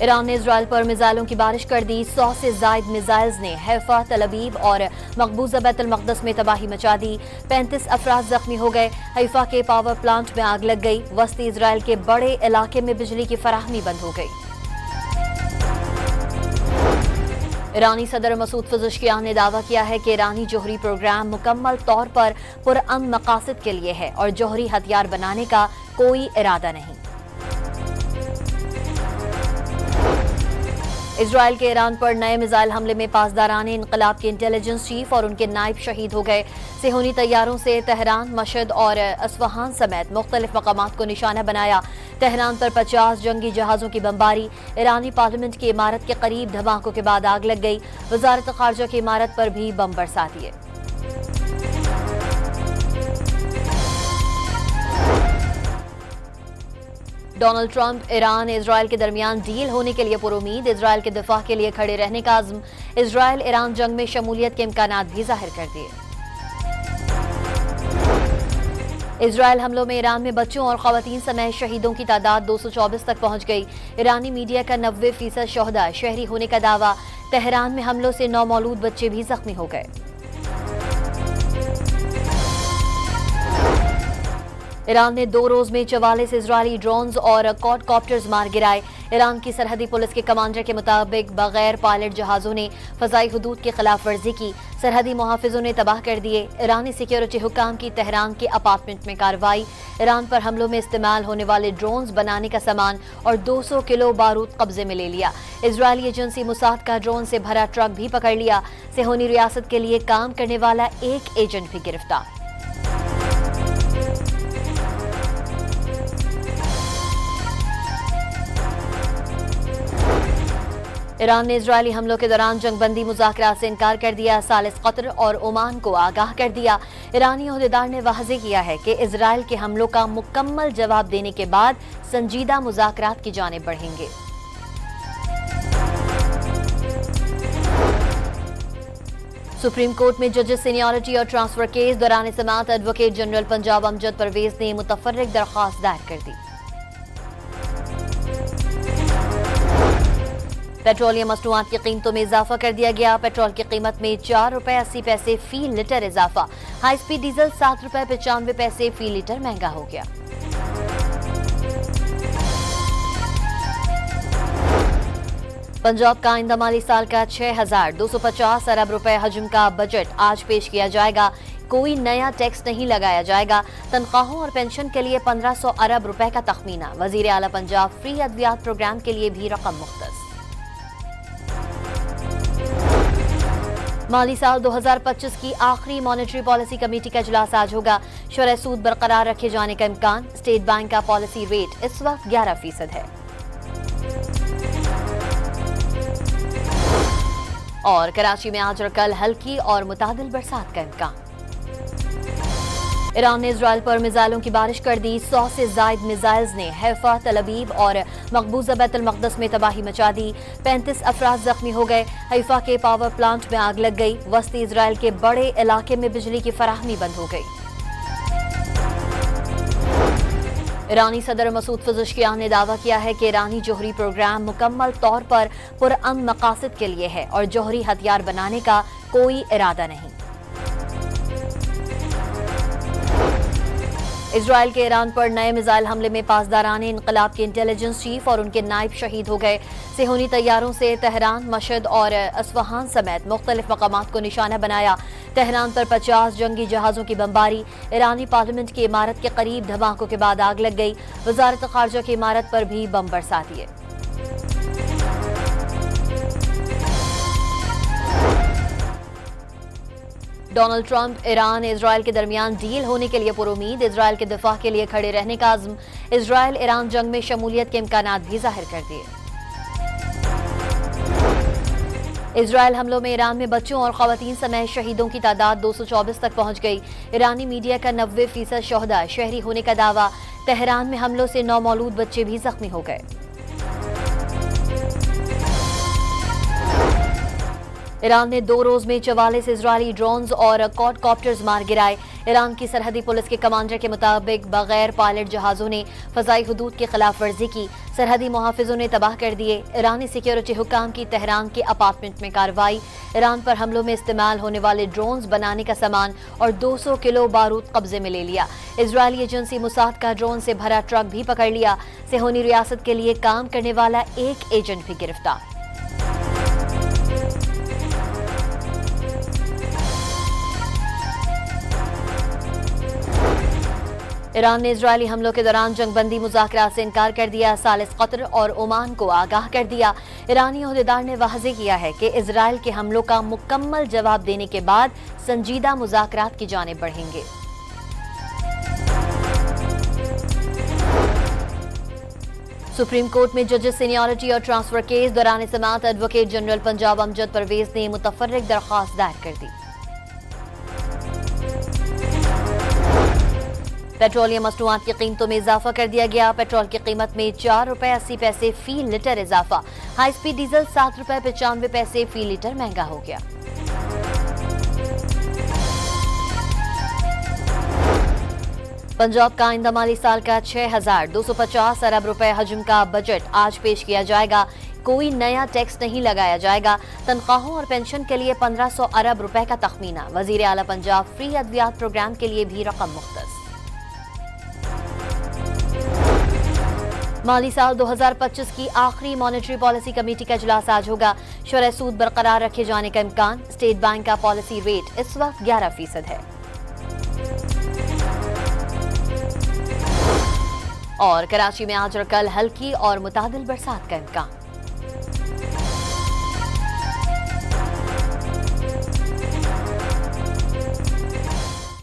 Iran ने Israel पर मिसाइलों की बारिश कर दी। 100 से जायद मिसाइल्स ने हैफा, तल अबीब और मकबूजा बैतुल मक़दस में तबाही मचा दी। 35 अफराद जख्मी हो गए। हैफा के पावर प्लांट में आग लग गई। वस्ती इजराइल के बड़े इलाके में बिजली की फराहमी बंद हो गई। ईरानी सदर मसूद पज़ेश्कियान ने दावा किया है कि ईरानी जोहरी प्रोग्राम मुकम्मल तौर पर पुरअमन मकासद के लिए है और जोहरी हथियार बनाने का कोई इरादा नहीं। इजराइल के ईरान पर नए मिसाइल हमले में पासदाराने इनकलाब के इंटेलिजेंस चीफ और उनके नायब शहीद हो गए। सेहूनी तैयारों से तेहरान, मशहद और अस्फहान समेत मुख्तलिफ मकामात को निशाना बनाया। तेहरान पर 50 जंगी जहाजों की बमबारी। ईरानी पार्लियामेंट की इमारत के करीब धमाकों के बाद आग लग गई। वजारत खारजा की इमारत पर भी बम बरसा दिए। डोनाल्ड ट्रंप ईरान इजराइल के दरमियान डील होने के लिए पुरुमीद। इजराइल के दिफा के लिए खड़े रहने का अज़्म। इजराइल ईरान जंग में शमूलियत के इम्कानात भी जाहिर कर दिए। इजराइल हमलों में ईरान में बच्चों और ख़वातीन समेत शहीदों की तादाद 224 तक पहुंच गई। ईरानी मीडिया का 90% शोहदा शहरी होने का दावा। तेहरान में हमलों से 9 मौलूद बच्चे भी जख्मी हो गए। ईरान ने 2 रोज में 44 इजरायली ड्रोन्स और क्वाडकॉप्टर्स मार गिराए। ईरान की सरहदी पुलिस के कमांडर के मुताबिक बगैर पायलट जहाजों ने फजाई हुदूद की खिलाफ वर्जी की। सरहदी मुहाफिजों ने तबाह कर दिए। ईरानी सिक्योरिटी हुकाम की तेहरान के अपार्टमेंट में कार्रवाई। ईरान पर हमलों में इस्तेमाल होने वाले ड्रोन्स, बनाने का सामान और 200 किलो बारूद कब्जे में ले लिया। इजरायली एजेंसी मुसाद का ड्रोन से भरा ट्रक भी पकड़ लिया। सेहूनी रियासत के लिए काम करने वाला एक एजेंट भी गिरफ्तार। ईरान ने इजरायली हमलों के दौरान जंगबंदी मुज़ाकरात से इनकार कर दिया। सालिस कतर और ओमान को आगाह कर दिया। ईरानी ओहदेदार ने वाज़ेह किया है कि इजराइल के हमलों का मुकम्मल जवाब देने के बाद संजीदा मुज़ाकरात की जानिब बढ़ेंगे। सुप्रीम कोर्ट में जजेस सीनियरिटी और ट्रांसफर केस दौरान समाअत एडवोकेट जनरल पंजाब अमजद परवेज ने मुतफर्रिक दरख्वास्त दायर कर दी। पेट्रोलियम मसनूआत की कीमतों में इजाफा कर दिया गया। पेट्रोल की कीमत में 4 रुपए 80 पैसे फी लीटर इजाफा। हाई स्पीड डीजल 7 रुपए 95 पैसे फी लीटर महंगा हो गया। पंजाब का आइंदा माली साल का 6,250 अरब रुपए हजम का बजट आज पेश किया जाएगा। कोई नया टैक्स नहीं लगाया जाएगा। तनख्वाहों और पेंशन के लिए 1500 अरब रुपए का तखमीना। वजीर आला पंजाब फ्री अद्वियात प्रोग्राम के लिए भी रकम मुख्तस। माली साल 2025 की आखिरी मॉनेटरी पॉलिसी कमेटी का इजलास आज होगा। शुरह सूद बरकरार रखे जाने का इम्कान। स्टेट बैंक का पॉलिसी रेट इस वक्त 11% है। और कराची में आज और कल हल्की और मुतादिल बरसात का इम्कान। ईरान ने इजराइल पर मिसाइलों की बारिश कर दी। 100 से जायद मिसाइल्स ने हैफा, तल अबीब और मकबूजा बैतुल मक़दस में तबाही मचा दी। 35 अफराद जख्मी हो गए। हैफा के पावर प्लांट में आग लग गई। वस्ती इजराइल के बड़े इलाके में बिजली की फराहमी बंद हो गई। ईरानी सदर मसूद पज़ेश्कियान ने दावा किया है कि ईरानी जोहरी प्रोग्राम मुकम्मल तौर पर पुरअमन मकासद के लिए है और जोहरी हथियार बनाने का कोई इरादा नहीं। इजराइल के ईरान पर नए मिसाइल हमले में पासदाराने इनकलाब के इंटेलिजेंस चीफ और उनके नायब शहीद हो गए। सेहूनी तैयारों से तेहरान, मशहद और अस्फहान समेत मुख्तलिफ मकामात को निशाना बनाया। तेहरान पर 50 जंगी जहाजों की बमबारी। ईरानी पार्लियामेंट की इमारत के करीब धमाकों के बाद आग लग गई। वजारत खारजा की इमारत पर भी बम बरसा दिए। डोनाल्ड ट्रंप ईरान इजराइल के दरमियान डील होने के लिए पुरुमीद। इजराइल के दिफा के लिए खड़े रहने का अज़्म। इजराइल ईरान जंग में शमूलियत के इम्कानात भी जाहिर कर दिए। इजराइल हमलों में ईरान में बच्चों और ख़वातीन समेत शहीदों की तादाद 224 तक पहुंच गई। ईरानी मीडिया का 90% शोहदा शहरी होने का दावा। तेहरान में हमलों से 9 मौलूद बच्चे भी जख्मी हो गए। ईरान ने 2 रोज में 44 इजरायली ड्रोन्स और क्वाडकॉप्टर्स मार गिराए। ईरान की सरहदी पुलिस के कमांडर के मुताबिक बगैर पायलट जहाजों ने फजाई हुदूद की खिलाफ वर्जी की, सरहदी मुहाफिजों ने तबाह कर दिए। ईरानी सिक्योरिटी हुकाम की तेहरान के अपार्टमेंट में कार्रवाई, ईरान पर हमलों में इस्तेमाल होने वाले ड्रोन्स बनाने का सामान और 200 किलो बारूद कब्जे में ले लिया। इजरायली एजेंसी मुसाद का ड्रोन से भरा ट्रक भी पकड़ लिया। सेहोनी रियासत के लिए काम करने वाला एक एजेंट भी गिरफ्तार। ईरान ने इजरायली हमलों के दौरान जंगबंदी मुज़ाकरात से इनकार कर दिया। सालिस कतर और ओमान को आगाह कर दिया। ईरानी ओहदेदार ने वाज़ेह किया है कि इजराइल के हमलों का मुकम्मल जवाब देने के बाद संजीदा मुज़ाकरात की जानिब बढ़ेंगे। सुप्रीम कोर्ट में जजेस सीनियरिटी और ट्रांसफर केस दौरान समाअत एडवोकेट जनरल पंजाब अमजद परवेज ने मुतफर्रिक दरख्वास्त दायर कर दी। पेट्रोलियम मसनूआत की कीमतों में इजाफा कर दिया गया। पेट्रोल की कीमत में 4 रुपए 80 पैसे फी लीटर इजाफा। हाई स्पीड डीजल 7 रुपए 95 पैसे फी लीटर महंगा हो गया। पंजाब का आइंदा माली साल का 6,250 अरब रुपए हजम का बजट आज पेश किया जाएगा। कोई नया टैक्स नहीं लगाया जाएगा। तनख्वाहों और पेंशन के लिए 1500 अरब रुपए का तखमीना। वजीर आला पंजाब फ्री अद्वियात प्रोग्राम के लिए भी रकम मुख्तस। माली साल 2025 की आखिरी मॉनेटरी पॉलिसी कमेटी का इजलास आज होगा। शरह सूद बरकरार रखे जाने का इम्कान। स्टेट बैंक का पॉलिसी रेट इस वक्त 11% है। और कराची में आज और कल हल्की और मुतादिल बरसात का इम्कान।